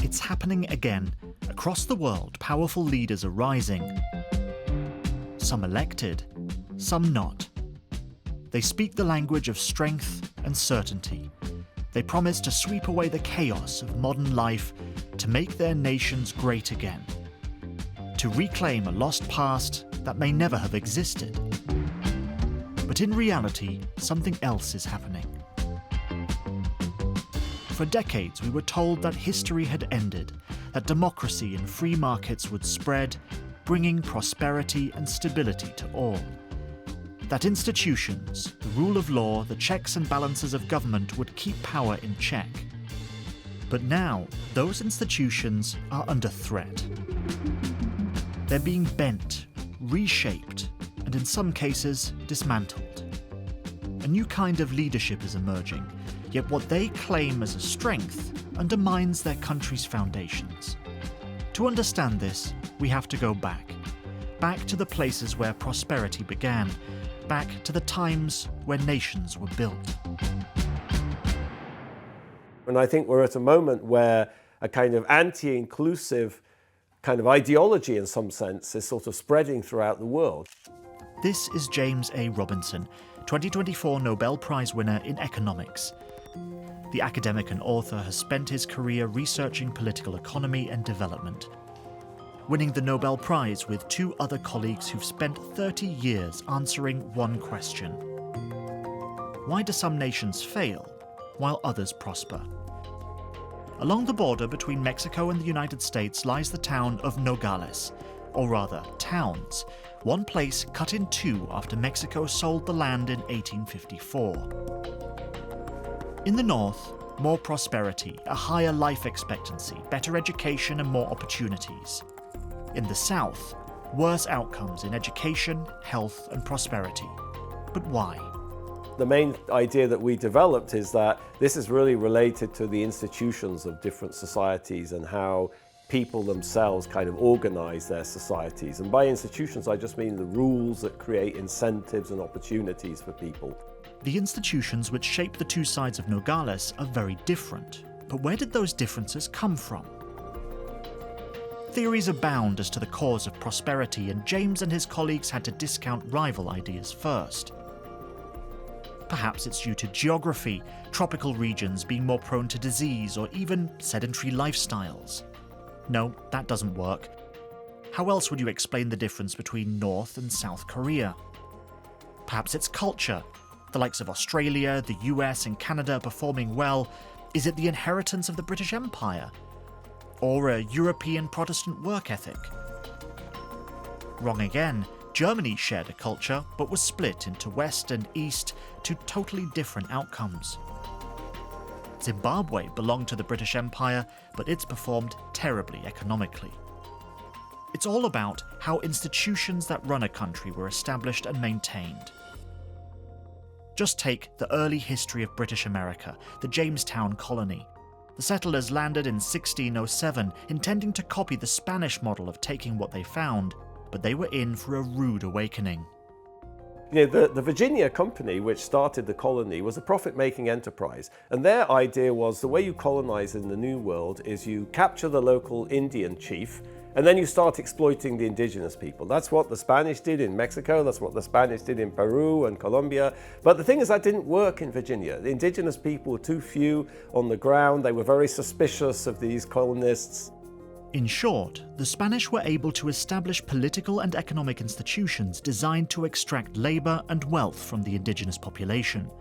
it's happening again. Across the world, powerful leaders are rising. Some elected, some not. They speak the language of strength and certainty. They promise to sweep away the chaos of modern life to make their nations great again, to reclaim a lost past that may never have existed. But in reality, something else is happening. For decades, we were told that history had ended, that democracy and free markets would spread, bringing prosperity and stability to all. That institutions, the rule of law, the checks and balances of government would keep power in check. But now, those institutions are under threat. They're being bent, reshaped, and in some cases, dismantled. A new kind of leadership is emerging, yet what they claim as a strength undermines their country's foundations. To understand this, we have to go back to the places where prosperity began, back to the times where nations were built. And I think we're at a moment where a kind of anti-inclusive kind of ideology in some sense is sort of spreading throughout the world. This is James A. Robinson, 2024 Nobel Prize winner in economics. The academic and author has spent his career researching political economy and development, winning the Nobel Prize with two other colleagues who've spent 30 years answering one question. Why do some nations fail while others prosper? Along the border between Mexico and the United States lies the town of Nogales, or rather, towns, one place cut in two after Mexico sold the land in 1854. In the north, more prosperity, a higher life expectancy, better education and more opportunities. In the south, worse outcomes in education, health and prosperity. But why? The main idea that we developed is that this is really related to the institutions of different societies and how people themselves kind of organize their societies. And by institutions, I just mean the rules that create incentives and opportunities for people. The institutions which shape the two sides of Nogales are very different. But where did those differences come from? Theories abound as to the cause of prosperity, and James and his colleagues had to discount rival ideas first. Perhaps it's due to geography, tropical regions being more prone to disease, or even sedentary lifestyles. No, that doesn't work. How else would you explain the difference between North and South Korea? Perhaps it's culture. The likes of Australia, the US and Canada performing well. Is it the inheritance of the British Empire? Or a European Protestant work ethic? Wrong again. Germany shared a culture, but was split into West and East, to totally different outcomes. Zimbabwe belonged to the British Empire, but it's performed terribly economically. It's all about how institutions that run a country were established and maintained. Just take the early history of British America, the Jamestown colony. The settlers landed in 1607, intending to copy the Spanish model of taking what they found, but they were in for a rude awakening. You know, the Virginia Company, which started the colony, was a profit-making enterprise. And their idea was the way you colonize in the New World is you capture the local Indian chief, and then you start exploiting the indigenous people. That's what the Spanish did in Mexico, that's what the Spanish did in Peru and Colombia. But the thing is, that didn't work in Virginia. The indigenous people were too few on the ground, they were very suspicious of these colonists. In short, the Spanish were able to establish political and economic institutions designed to extract labor and wealth from the indigenous population.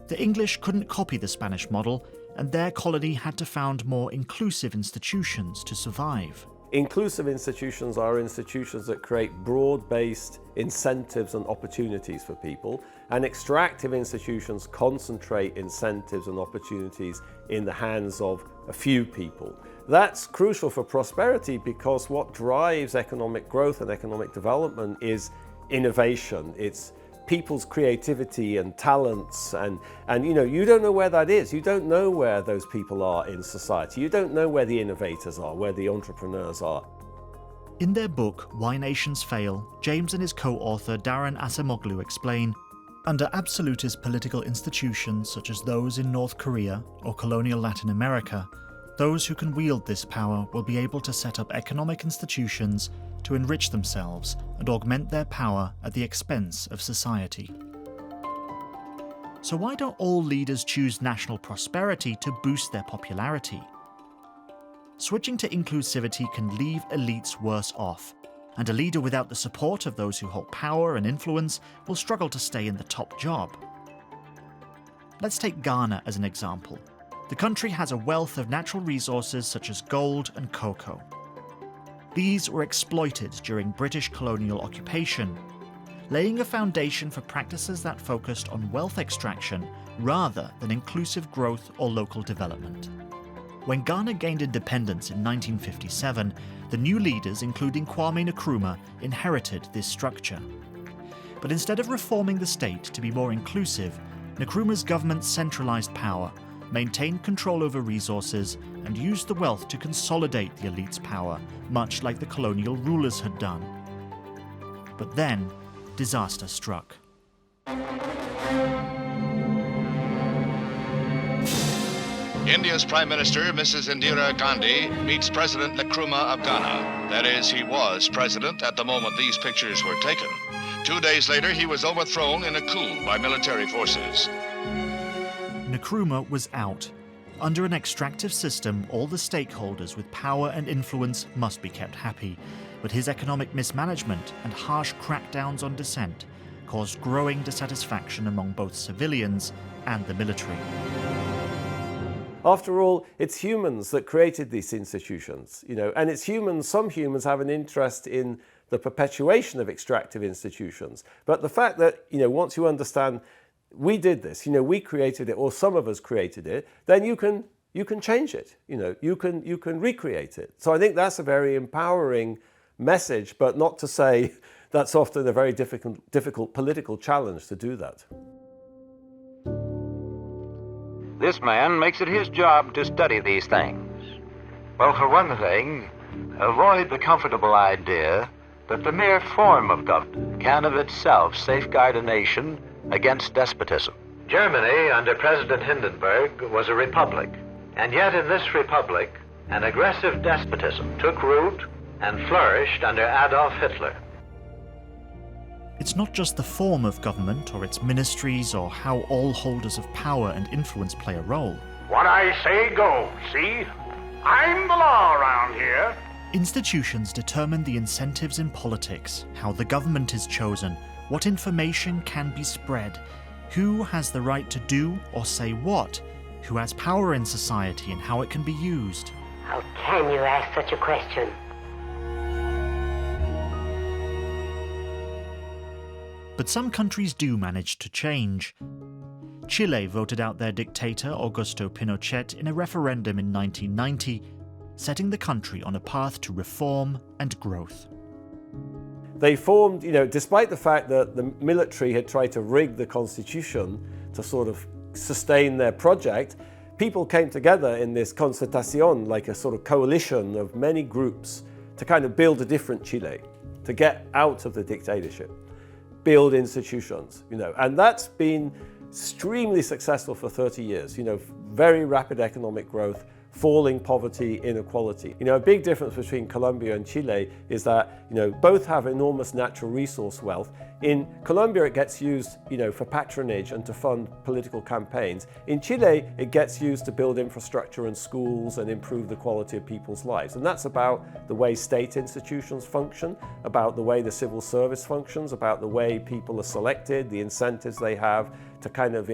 The English couldn't copy the Spanish model, and their colony had to found more inclusive institutions to survive. Inclusive institutions are institutions that create broad-based incentives and opportunities for people, and extractive institutions concentrate incentives and opportunities in the hands of a few people. That's crucial for prosperity because what drives economic growth and economic development is innovation. It's people's creativity and talents, and you don't know where that is. You don't know where those people are in society. You don't know where the innovators are, where the entrepreneurs are. In their book, Why Nations Fail, James and his co-author Darren Acemoglu explain, under absolutist political institutions such as those in North Korea or colonial Latin America, Those who can wield this power will be able to set up economic institutions to enrich themselves and augment their power at the expense of society. So why don't all leaders choose national prosperity to boost their popularity? Switching to inclusivity can leave elites worse off, and a leader without the support of those who hold power and influence will struggle to stay in the top job. Let's take Ghana as an example. The country has a wealth of natural resources such as gold and cocoa. These were exploited during British colonial occupation, laying a foundation for practices that focused on wealth extraction rather than inclusive growth or local development. When Ghana gained independence in 1957, the new leaders, including Kwame Nkrumah, inherited this structure. But instead of reforming the state to be more inclusive, Nkrumah's government centralized power, maintained control over resources, and used the wealth to consolidate the elite's power, much like the colonial rulers had done. But then, disaster struck. India's Prime Minister, Mrs. Indira Gandhi, meets President Nkrumah of Ghana. That is, he was president at the moment these pictures were taken. 2 days later, he was overthrown in a coup by military forces. Nkrumah was out. Under an extractive system, all the stakeholders with power and influence must be kept happy. But his economic mismanagement and harsh crackdowns on dissent caused growing dissatisfaction among both civilians and the military. After all, it's humans that created these institutions, and it's humans, some humans have an interest in the perpetuation of extractive institutions. But the fact that, once you understand we did this, we created it, or some of us created it, then you can change it, you can recreate it. So I think that's a very empowering message, but not to say that's often a very difficult political challenge to do that. This man makes it his job to study these things. Well, for one thing, avoid the comfortable idea that the mere form of government can of itself safeguard a nation against despotism. Germany, under President Hindenburg, was a republic. And yet in this republic, an aggressive despotism took root and flourished under Adolf Hitler. It's not just the form of government or its ministries or how all holders of power and influence play a role. What I say goes, see? I'm the law around here. Institutions determine the incentives in politics, how the government is chosen, what information can be spread, who has the right to do or say what, who has power in society and how it can be used. How can you ask such a question? But some countries do manage to change. Chile voted out their dictator Augusto Pinochet in a referendum in 1990, setting the country on a path to reform and growth. They formed, despite the fact that the military had tried to rig the constitution to sort of sustain their project, people came together in this concertación, like a sort of coalition of many groups, to kind of build a different Chile, to get out of the dictatorship, build institutions, and that's been extremely successful for 30 years, very rapid economic growth, falling poverty, inequality. A big difference between Colombia and Chile is that, both have enormous natural resource wealth. In Colombia, it gets used, for patronage and to fund political campaigns. In Chile, it gets used to build infrastructure and schools and improve the quality of people's lives. And that's about the way state institutions function, about the way the civil service functions, about the way people are selected, the incentives they have to kind of,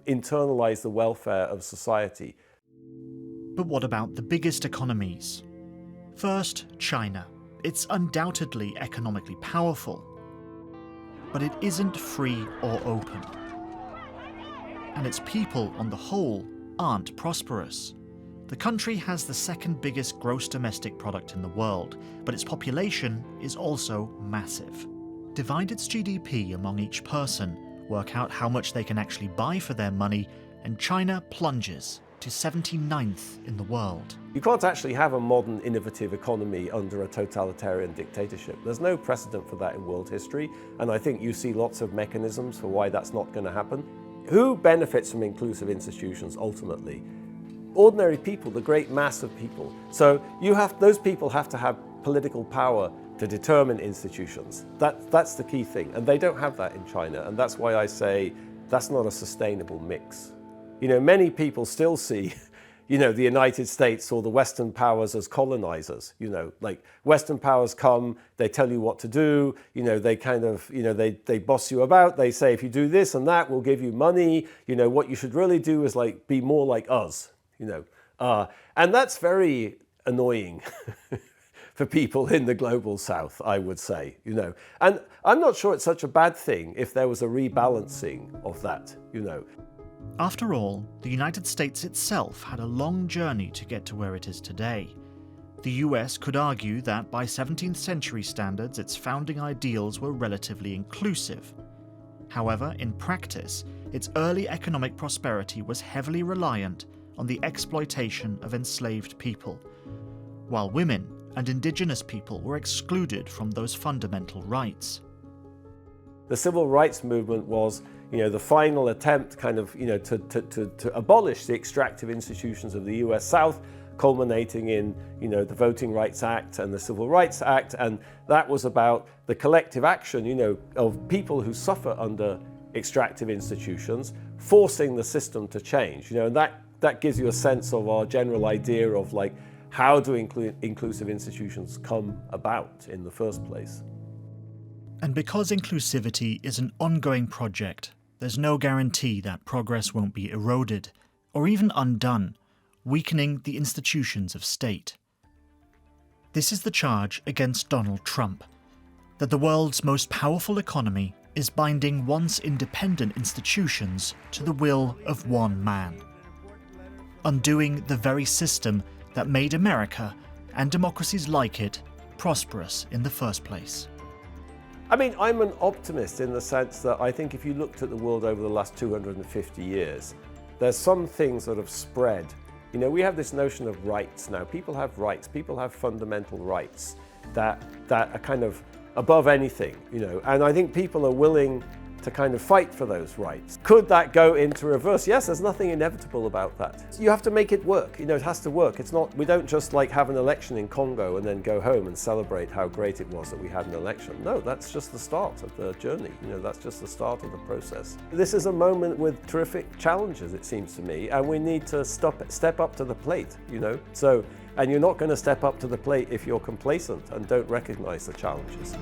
internalize the welfare of society. But what about the biggest economies? First, China. It's undoubtedly economically powerful, but it isn't free or open. And its people, on the whole, aren't prosperous. The country has the second biggest gross domestic product in the world, but its population is also massive. Divide its GDP among each person, work out how much they can actually buy for their money, and China plunges to 79th in the world. You can't actually have a modern, innovative economy under a totalitarian dictatorship. There's no precedent for that in world history, and I think you see lots of mechanisms for why that's not going to happen. Who benefits from inclusive institutions ultimately? ordinary people, the great mass of people. So those people have to have political power to determine institutions. That's the key thing, and they don't have that in China, and that's why I say that's not a sustainable mix. Many people still see the United States or the Western powers as colonizers. Like Western powers come, they tell you what to do, they kind of, they boss you about, they say if you do this and that, we'll give you money, what you should really do is like be more like us, and that's very annoying for people in the global south, I would say, and I'm not sure it's such a bad thing if there was a rebalancing of that, After all, the United States itself had a long journey to get to where it is today. The US could argue that by 17th century standards, its founding ideals were relatively inclusive. However, in practice, its early economic prosperity was heavily reliant on the exploitation of enslaved people, while women and indigenous people were excluded from those fundamental rights. The civil rights movement was the final attempt kind of, to abolish the extractive institutions of the US South, culminating in, the Voting Rights Act and the Civil Rights Act. And that was about the collective action, of people who suffer under extractive institutions, forcing the system to change, and that gives you a sense of our general idea of like, how do inclusive institutions come about in the first place? And because inclusivity is an ongoing project, there's no guarantee that progress won't be eroded, or even undone, weakening the institutions of state. This is the charge against Donald Trump, that the world's most powerful economy is binding once independent institutions to the will of one man, undoing the very system that made America, and democracies like it, prosperous in the first place. I mean, I'm an optimist in the sense that I think if you looked at the world over the last 250 years, there's some things that have spread. We have this notion of rights now. People have rights, people have fundamental rights that are kind of above anything, and I think people are willing to kind of fight for those rights. Could that go into reverse? Yes, there's nothing inevitable about that. You have to make it work, it has to work. It's not, we don't just like have an election in Congo and then go home and celebrate how great it was that we had an election. No, that's just the start of the journey, that's just the start of the process. This is a moment with terrific challenges, it seems to me, and we need to step up to the plate, and you're not going to step up to the plate if you're complacent and don't recognize the challenges.